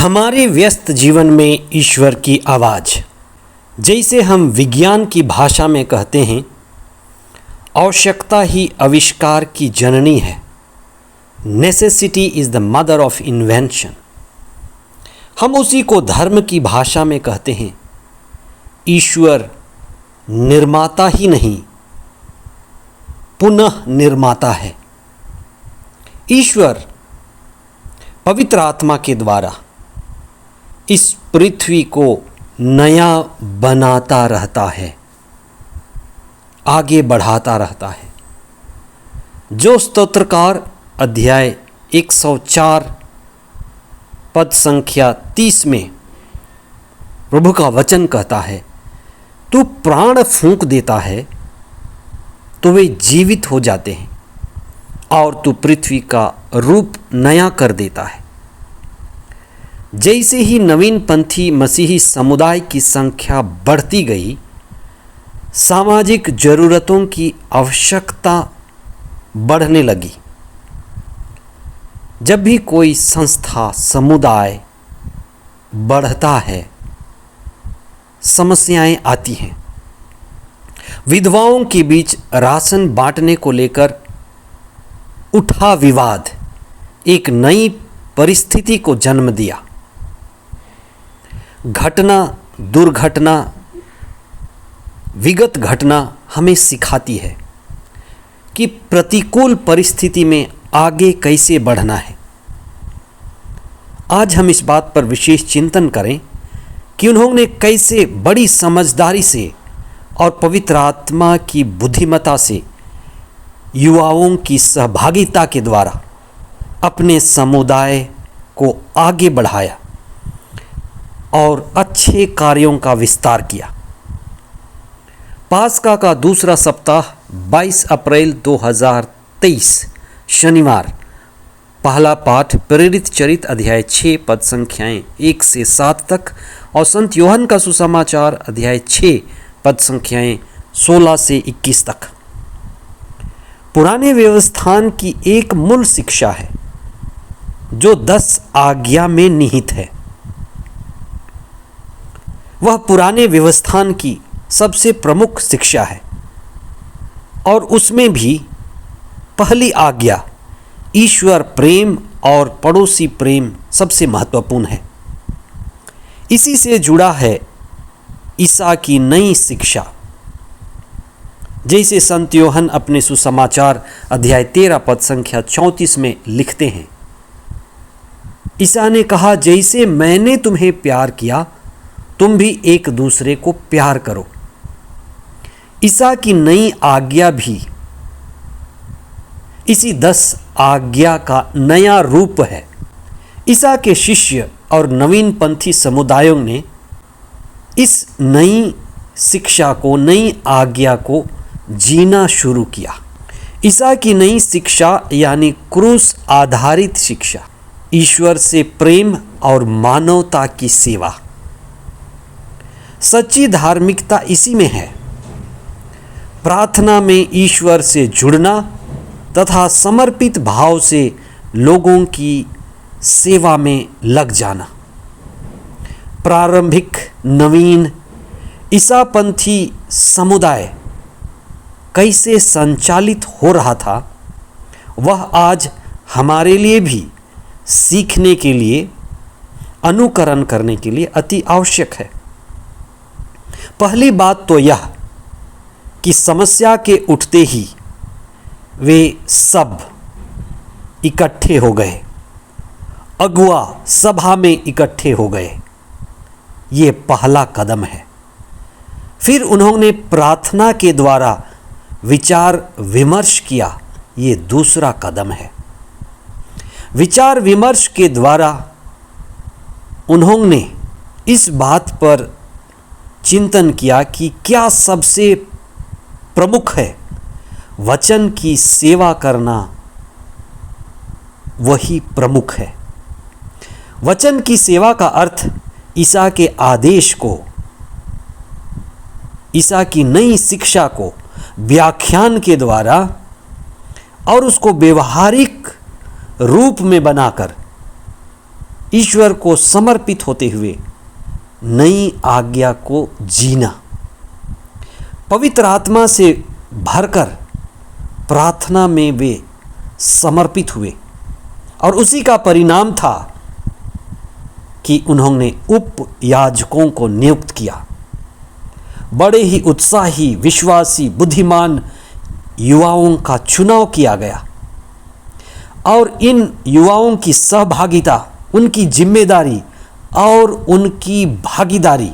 हमारे व्यस्त जीवन में ईश्वर की आवाज़, जैसे हम विज्ञान की भाषा में कहते हैं, आवश्यकता ही आविष्कार की जननी है। Necessity is the mother of invention. हम उसी को धर्म की भाषा में कहते हैं, ईश्वर निर्माता ही नहीं पुनः निर्माता है। ईश्वर पवित्र आत्मा के द्वारा इस पृथ्वी को नया बनाता रहता है, आगे बढ़ाता रहता है। जो स्तोत्रकार अध्याय 104 पद संख्या 30 में प्रभु का वचन कहता है, तू प्राण फूंक देता है तो वे जीवित हो जाते हैं और तू पृथ्वी का रूप नया कर देता है। जैसे ही नवीन पंथी मसीही समुदाय की संख्या बढ़ती गई, सामाजिक जरूरतों की आवश्यकता बढ़ने लगी। जब भी कोई संस्था समुदाय बढ़ता है, समस्याएं आती हैं। विधवाओं के बीच राशन बांटने को लेकर उठा विवाद एक नई परिस्थिति को जन्म दिया। घटना दुर्घटना विगत घटना हमें सिखाती है कि प्रतिकूल परिस्थिति में आगे कैसे बढ़ना है। आज हम इस बात पर विशेष चिंतन करें कि उन्होंने कैसे बड़ी समझदारी से और पवित्र आत्मा की बुद्धिमत्ता से युवाओं की सहभागिता के द्वारा अपने समुदाय को आगे बढ़ाया और अच्छे कार्यों का विस्तार किया। पास्का का दूसरा सप्ताह 22 अप्रैल 2023 शनिवार। पहला पाठ प्रेरित चरित अध्याय 6 पद संख्याएं 1 से 7 तक और संत योहन का सुसमाचार अध्याय 6 पद संख्याएं 16 से 21 तक। पुराने व्यवस्थान की एक मूल शिक्षा है जो 10 आज्ञा में निहित है। वह पुराने व्यवस्थान की सबसे प्रमुख शिक्षा है और उसमें भी पहली आज्ञा ईश्वर प्रेम और पड़ोसी प्रेम सबसे महत्वपूर्ण है। इसी से जुड़ा है ईसा की नई शिक्षा। जैसे संत योहन अपने सुसमाचार अध्याय 13 पद संख्या 34 में लिखते हैं, ईसा ने कहा, जैसे मैंने तुम्हें प्यार किया तुम भी एक दूसरे को प्यार करो। ईसा की नई आज्ञा भी इसी 10 आज्ञा का नया रूप है। ईसा के शिष्य और नवीन पंथी समुदायों ने इस नई शिक्षा को, नई आज्ञा को जीना शुरू किया। ईसा की नई शिक्षा यानी क्रूस आधारित शिक्षा, ईश्वर से प्रेम और मानवता की सेवा। सच्ची धार्मिकता इसी में है। प्रार्थना में ईश्वर से जुड़ना तथा समर्पित भाव से लोगों की सेवा में लग जाना। प्रारंभिक नवीन ईसापंथी समुदाय कैसे संचालित हो रहा था, वह आज हमारे लिए भी सीखने के लिए, अनुकरण करने के लिए अति आवश्यक है। पहली बात तो यह कि समस्या के उठते ही वे सब इकट्ठे हो गए, अगुआ सभा में इकट्ठे हो गए। ये पहला कदम है। फिर उन्होंने प्रार्थना के द्वारा विचार विमर्श किया, ये दूसरा कदम है। विचार विमर्श के द्वारा उन्होंने इस बात पर चिंतन किया कि क्या सबसे प्रमुख है। वचन की सेवा करना वही प्रमुख है। वचन की सेवा का अर्थ ईसा के आदेश को, ईसा की नई शिक्षा को व्याख्यान के द्वारा और उसको व्यवहारिक रूप में बनाकर ईश्वर को समर्पित होते हुए नई आज्ञा को जीना। पवित्र आत्मा से भरकर प्रार्थना में वे समर्पित हुए और उसी का परिणाम था कि उन्होंने उप याजकों को नियुक्त किया। बड़े ही उत्साही, विश्वासी, बुद्धिमान युवाओं का चुनाव किया गया और इन युवाओं की सहभागिता, उनकी जिम्मेदारी और उनकी भागीदारी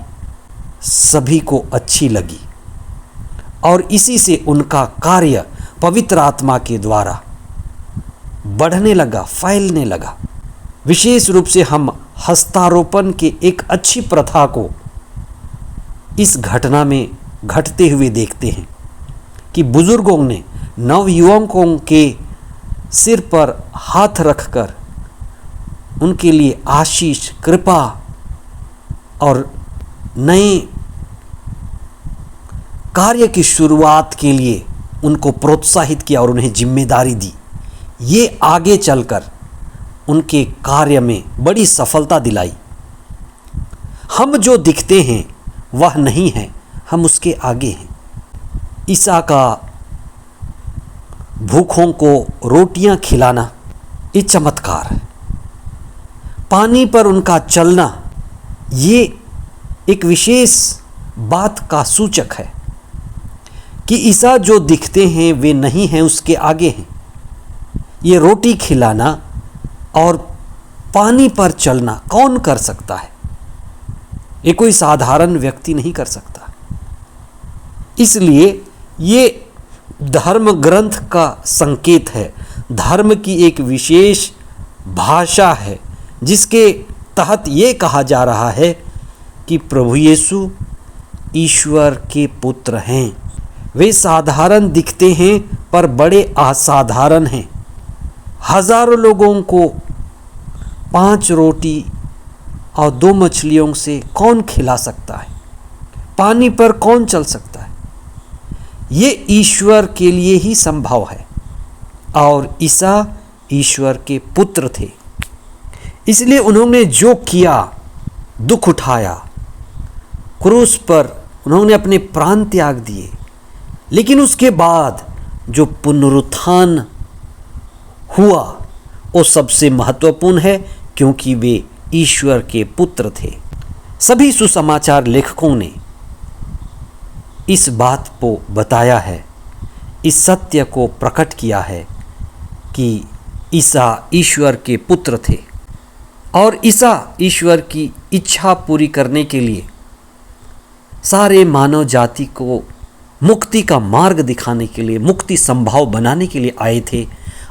सभी को अच्छी लगी और इसी से उनका कार्य पवित्र आत्मा के द्वारा बढ़ने लगा, फैलने लगा। विशेष रूप से हम हस्तारोपण के एक अच्छी प्रथा को इस घटना में घटते हुए देखते हैं कि बुजुर्गों ने नवयुवकों के सिर पर हाथ रखकर उनके लिए आशीष, कृपा और नए कार्य की शुरुआत के लिए उनको प्रोत्साहित किया और उन्हें जिम्मेदारी दी। ये आगे चलकर उनके कार्य में बड़ी सफलता दिलाई। हम जो दिखते हैं वह नहीं है, हम उसके आगे हैं। ईसा का भूखों को रोटियां खिलाना ये चमत्कार है। पानी पर उनका चलना ये एक विशेष बात का सूचक है कि ईसा जो दिखते हैं वे नहीं हैं, उसके आगे हैं। ये रोटी खिलाना और पानी पर चलना कौन कर सकता है? ये कोई साधारण व्यक्ति नहीं कर सकता। इसलिए ये धर्म ग्रंथ का संकेत है, धर्म की एक विशेष भाषा है जिसके तहत ये कहा जा रहा है कि प्रभु यीशु ईश्वर के पुत्र हैं। वे साधारण दिखते हैं पर बड़े असाधारण हैं। हजारों लोगों को 5 रोटी और 2 मछलियों से कौन खिला सकता है? पानी पर कौन चल सकता है? ये ईश्वर के लिए ही संभव है और ईसा ईश्वर के पुत्र थे। इसलिए उन्होंने जो किया, दुख उठाया, क्रूस पर उन्होंने अपने प्राण त्याग दिए, लेकिन उसके बाद जो पुनरुत्थान हुआ वो सबसे महत्वपूर्ण है क्योंकि वे ईश्वर के पुत्र थे। सभी सुसमाचार लेखकों ने इस बात को बताया है, इस सत्य को प्रकट किया है कि ईसा ईश्वर के पुत्र थे और ईसा ईश्वर की इच्छा पूरी करने के लिए सारे मानव जाति को मुक्ति का मार्ग दिखाने के लिए, मुक्ति संभव बनाने के लिए आए थे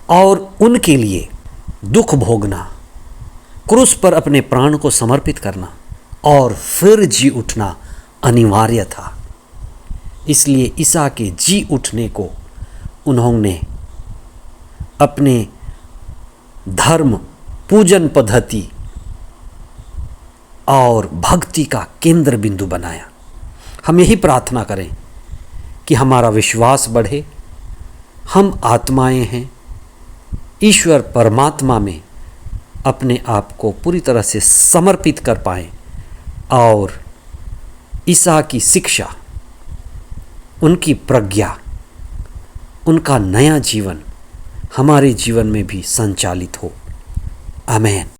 और उनके लिए दुख भोगना, क्रूस पर अपने प्राण को समर्पित करना और फिर जी उठना अनिवार्य था। इसलिए ईसा के जी उठने को उन्होंने अपने धर्म, पूजन पद्धति और भक्ति का केंद्र बिंदु बनाया। हम यही प्रार्थना करें कि हमारा विश्वास बढ़े, हम आत्माएं हैं, ईश्वर परमात्मा में अपने आप को पूरी तरह से समर्पित कर पाएं और ईसा की शिक्षा, उनकी प्रज्ञा, उनका नया जीवन हमारे जीवन में भी संचालित हो। आमीन।